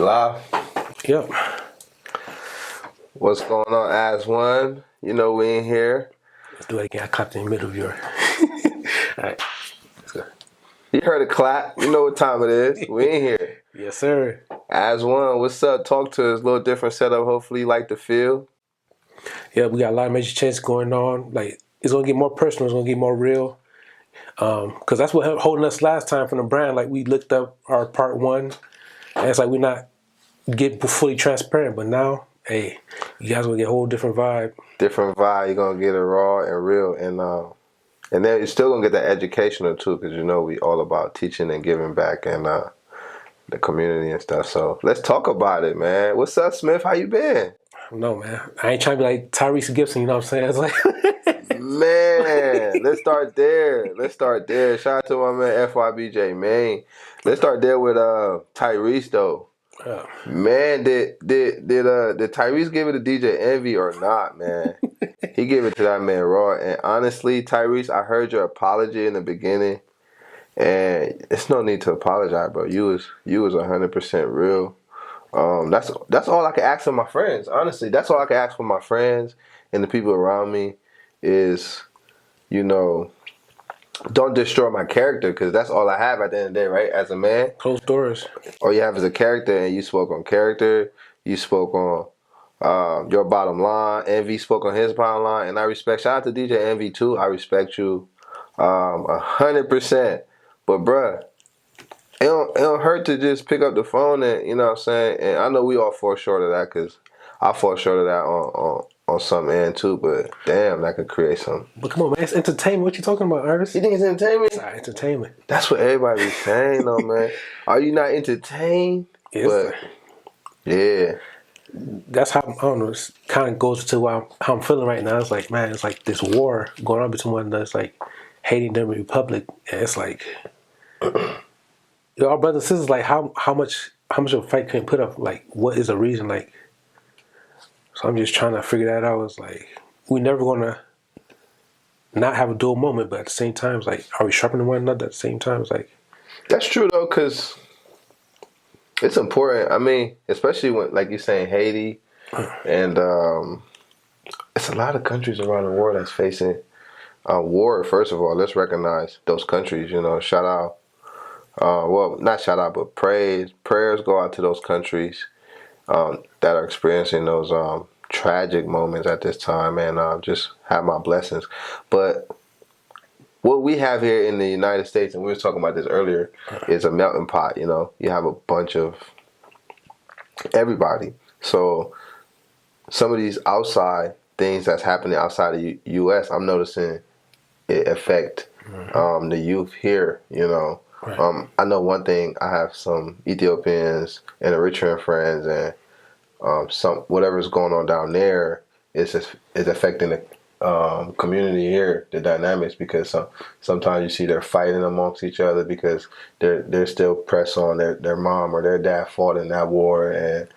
live? Yep. What's going on, As1one? You know we in here. Let's do it again. I clapped in the middle of your. All right. Let's go. You heard a clap. You know what time it is. We in here. Yes, sir. As1, what's up? Talk to us. A little different setup. Hopefully you like the feel. Yeah, we got a lot of major changes going on. Like, it's going to get more personal. It's going to get more real. Because that's what holding us last time from the brand. Like, we looked up our part one. And it's like we're not getting fully transparent. But now, hey, you guys will get a whole different vibe. Different vibe. You're going to get it raw and real. And then you're still going to get that educational too, because you know we all about teaching and giving back and the community and stuff. So let's talk about it, man. What's up, Smith? How you been? No, man. I ain't trying to be like Tyrese Gibson, you know what I'm saying? It's like Man, let's start there. Shout out to my man FYBJ, man. Let's start there with Tyrese though. Man, did Tyrese give it to DJ Envy or not, man? He gave it to that man raw. And honestly, Tyrese, I heard your apology in the beginning, and it's no need to apologize, bro. You was 100% real. That's all I can ask for my friends. Honestly, that's all I can ask for my friends and the people around me is, you know, don't destroy my character, because that's all I have at the end of the day, right? As a man, closed doors. All you have is a character, and you spoke on character. You spoke on your bottom line. Envy spoke on his bottom line, and I respect. Shout out to DJ Envy too. I respect you 100%. But bruh, it don't hurt to just pick up the phone and, you know what I'm saying? And I know we all fall short of that, because I fall short of that on some end too, but damn, that could create some. But come on, man, it's entertainment. What you talking about, Iris? You think it's entertainment? It's entertainment. That's what everybody be saying though, man. Are you not entertained? Yes. But yeah. That's how, I don't know, it kind of goes to how I'm feeling right now. It's like, man, it's like this war going on between one another. It's like hating the Republic. And it's like, our brothers and sisters, like how much of a fight can we put up? Like, what is the reason? Like, so I'm just trying to figure that out. It's like, we're never going to not have a dual moment, but at the same time, it's like, are we sharpening one another at the same time? It's like, that's true though, because it's important. I mean, especially when, like you're saying, Haiti, and it's a lot of countries around the world that's facing war. First of all, let's recognize those countries. You know, shout out. Well, not shout out, but prayers go out to those countries that are experiencing those tragic moments at this time, and just have my blessings. But what we have here in the United States, and we were talking about this earlier, is a melting pot. You know, you have a bunch of everybody. So some of these outside things that's happening outside of U.S., I'm noticing it affect the youth here. You know, right. I know one thing. I have some Ethiopians and Eritrean friends, and some whatever's going on down there is affecting the community here, the dynamics, because sometimes you see they're fighting amongst each other because they're still pressed on their mom or their dad fought in that war and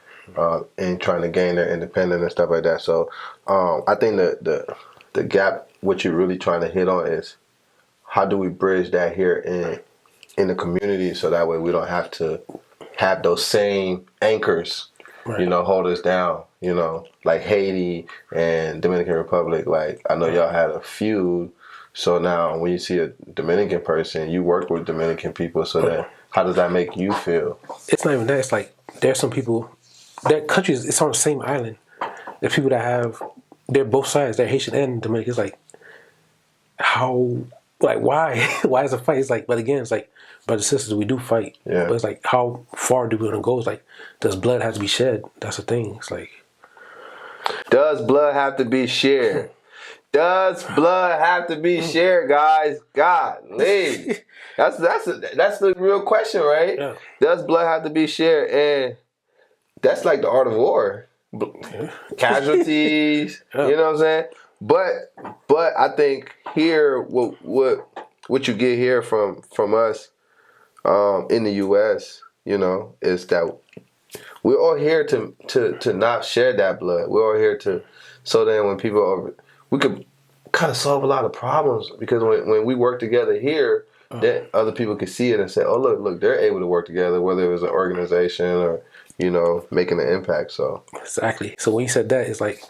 trying to gain their independence and stuff like that. So I think the gap, what you're really trying to hit on, is how do we bridge that here in the community, so that way we don't have to have those same anchors. Right. You know, hold us down, you know, like Haiti and Dominican Republic. Like, I know y'all had a feud. So now when you see a Dominican person, you work with Dominican people. So that, how does that make you feel? It's not even that. It's like, there's some people, their countries, it's on the same island. There's people that they're both sides. They're Haitian and Dominican. It's like, how, like, why? Why is a fight? It's like, but again, it's like, brothers and sisters, we do fight. Yeah. But it's like, how far do we want to go? It's like, does blood have to be shed? That's the thing. It's like, does blood have to be shared? Does blood have to be shared, guys? Golly. That's the real question, right? Yeah. Does blood have to be shared? And that's like the art of war. Casualties, yeah. You know what I'm saying? But I think here, what you get here from us in the U.S., you know, is that we're all here to not shed that blood. We're all here so then when people we could kind of solve a lot of problems, because when we work together here, that other people can see it and say, oh, look, they're able to work together, whether it was an organization or making an impact. So Exactly. So when you said that, it's like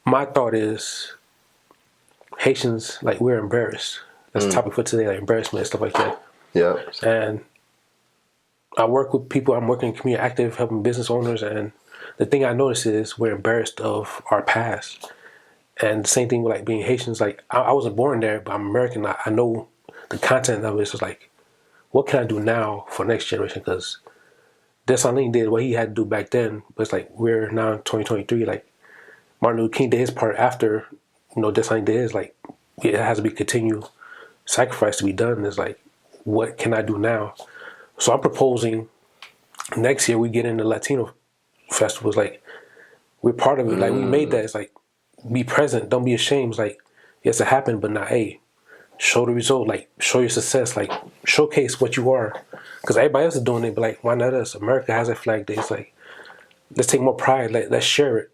my thought is Haitians, like, we're embarrassed. That's the topic for today, like embarrassment and stuff like that. yeah, And I work with people. I'm working in community active, helping business owners, and the thing I notice is we're embarrassed of our past. And the same thing with like being Haitians. Like I wasn't born there, but I'm American. I know the content of it. It's just like, what can I do now for next generation? Because Dessalines did what he had to do back then, but it's like we're now in 2023. Like Martin Luther King did his part after, Dessalines did his. Like it has to be continued sacrifice to be done. It's like, what can I do now? So I'm proposing next year we get into Latino festivals. Like we're part of it. Like we made that. It's like, be present. Don't be ashamed. It's like, yes, it happened, but not, hey, show the result. Like show your success. Like showcase what you are. Because everybody else is doing it, but like, why not us? America has a flag day. It's like, let's take more pride. Like let's share it.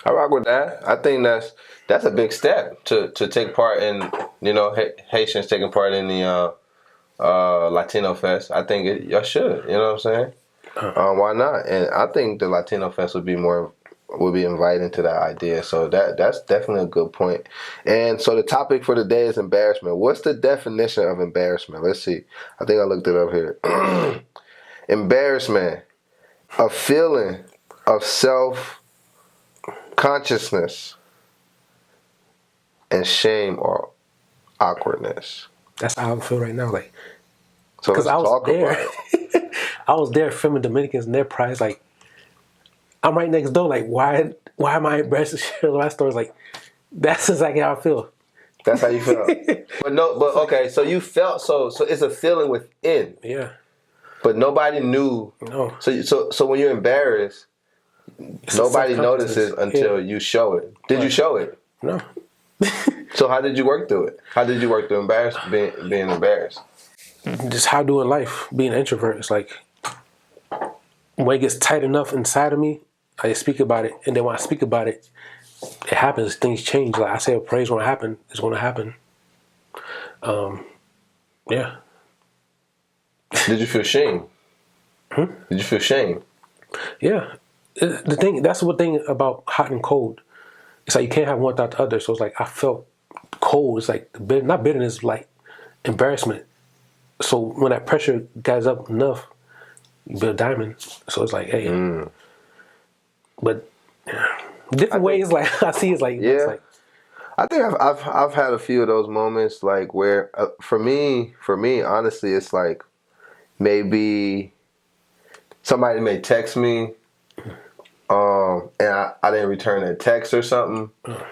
I rock with that. I think that's a big step to take part in, Haitians taking part in the Latino Fest. I think y'all should. You know what I'm saying? Why not? And I think the Latino Fest would be inviting to that idea. So that's definitely a good point. And so the topic for today is embarrassment. What's the definition of embarrassment? Let's see. I think I looked it up here. Embarrassment, a feeling of self-consciousness and shame or awkwardness. That's how I feel right now. Like, So let's because I was talk there. about it. I was there filming Dominicans and their prize. Like, I'm right next door. Like, why am I embarrassed to share my stories? Like, that's exactly how I feel. That's how you felt. But okay, so you felt so it's a feeling within. Yeah. But nobody knew. No. So when you're embarrassed, nobody notices until you show it. Did you show it? No. So how did you work through it? How did you work through being embarrassed? Just how doing life, being an introvert. It's like, when it gets tight enough inside of me, I speak about it. And then when I speak about it, it happens. Things change. Like I say, a praise won't happen. It's going to happen. Yeah. Did you feel shame? Did you feel shame? Yeah. That's the thing about hot and cold. It's like you can't have one without the other. So it's like I felt cold. It's like, not bitterness, like embarrassment. So when that pressure gets up enough, you build diamond. So it's like, hey. But different ways, like I see it's like, Yeah. it's like, I think I've had a few of those moments, like where for me, honestly, it's like maybe somebody may text me, and I didn't return a text or something,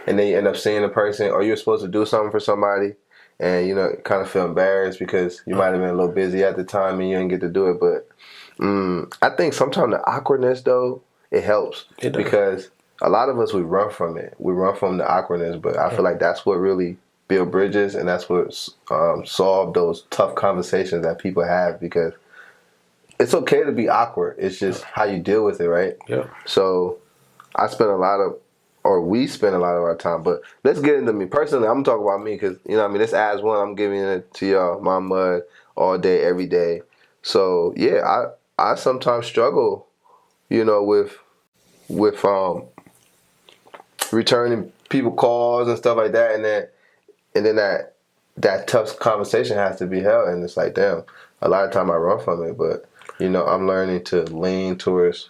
and then you end up seeing the person, or you're supposed to do something for somebody, and kind of feel embarrassed because you might have been a little busy at the time and you didn't get to do it. But I think sometimes the awkwardness though, it helps because a lot of us, we run from it. We run from the awkwardness, but I feel like that's what really build bridges, and that's what solve those tough conversations that people have, because it's okay to be awkward. It's just how you deal with it, right? yeah. So we spend a lot of our time. But let's get into me personally. I'm gonna talk about me because this As1. I'm giving it to y'all, my mud, all day, every day. So yeah, I sometimes struggle, with returning people calls and stuff like that, and then that tough conversation has to be held, and it's like, damn, a lot of time I run from it, but I'm learning to lean towards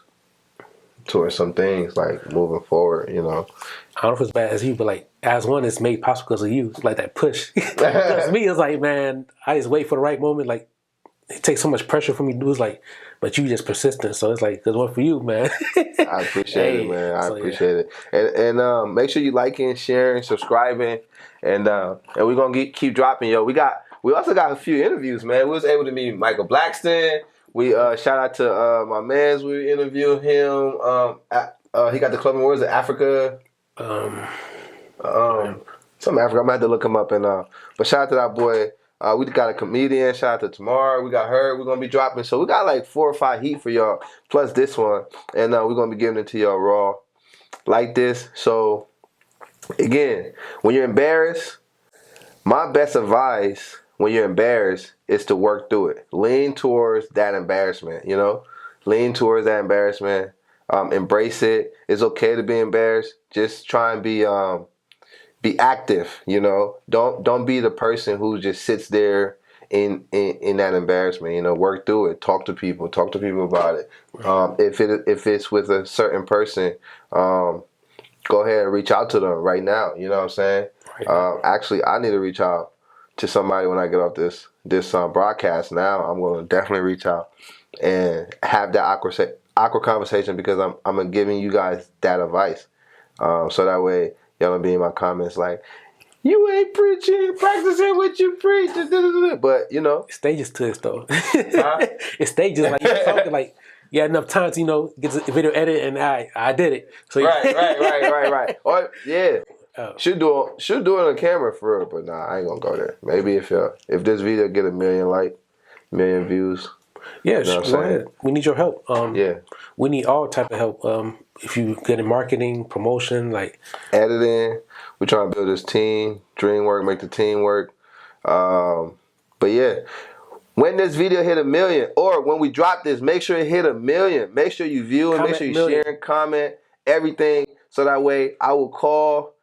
some things, like moving forward. I don't know if it's bad as you, but like As1 is made possible because of you. It's like that push. Because me, it's like, man, I just wait for the right moment. Like it takes so much pressure from me to do. It's like, but you just persistent. So it's like, there's one for you, man. I appreciate it, man. I appreciate it. And make sure you liking, sharing, subscribing, and we're gonna keep dropping, yo. We also got a few interviews, man. We was able to meet Michael Blackston. We shout out to my man's. We interviewed him. He got the club in, where is it? Africa. Some Africa. I'm gonna have to look him up, and but shout out to that boy. We got a comedian. Shout out to Tamar. We got her. We're gonna be dropping. So we got like 4 or 5 heat for y'all, plus this one, and we're gonna be giving it to y'all raw, like this. So again, when you're embarrassed, my best advice when you're embarrassed is to work through it. Lean towards that embarrassment. lean towards that embarrassment. Embrace it. It's okay to be embarrassed. Just try and be active. You know, don't be the person who just sits there in that embarrassment. You know, work through it. Talk to people. Talk to people about it. If it's with a certain person, go ahead and reach out to them right now. You know what I'm saying? Actually, I need to reach out to somebody when I get off this broadcast. Now I'm going to definitely reach out and have that awkward conversation, because I'm giving you guys that advice. So that way y'all don't be in my comments like, you ain't preaching, practicing what you preach. But you know, It's stages to it though. It's stages, like you're talking, like you had enough time to, you know, get the video edited, and I did it. So right. Or yeah. Should do it on camera for real, but nah, I ain't gonna go there. Maybe if this video get 1 million views. Yeah, you know what I'm go saying? ahead. We need your help. Yeah. We need all type of help. If you get in marketing, promotion, like Editing. We're trying to build this team. Dream work, make the team work. But yeah, when this video hit 1 million, or when we drop this, make sure it hit 1 million. Make sure you view it. Make sure you share, comment, everything. So that way I will call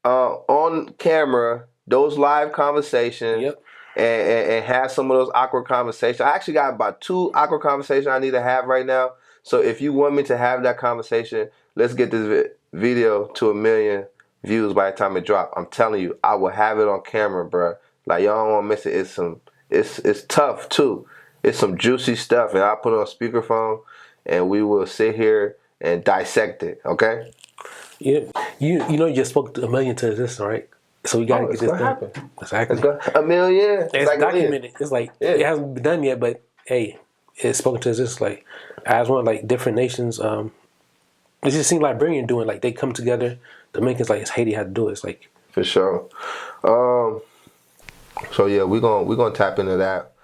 on camera those live conversations. Yep. And have some of those awkward conversations. I actually got about 2 awkward conversations I need to have right now. So if you want me to have that conversation, let's get this video to 1 million views by the time it drops. I'm telling you, I will have it on camera, bro. Like, y'all don't want to miss it. It's tough too. It's some juicy stuff, and I'll put it on speakerphone, and we will sit here and dissect it. Okay? Yeah, you know, you just spoke to 1 million to this, right? So we gotta get this done. Happen. Exactly. It's 1 million. It's like documented. It's like it hasn't been done yet, but hey, it's spoken to this like As1one, like different nations. It just seems like Liberian doing, like they come together. Dominicans, like it's Haiti had to do it. It's like for sure. So yeah, we're gonna tap into that.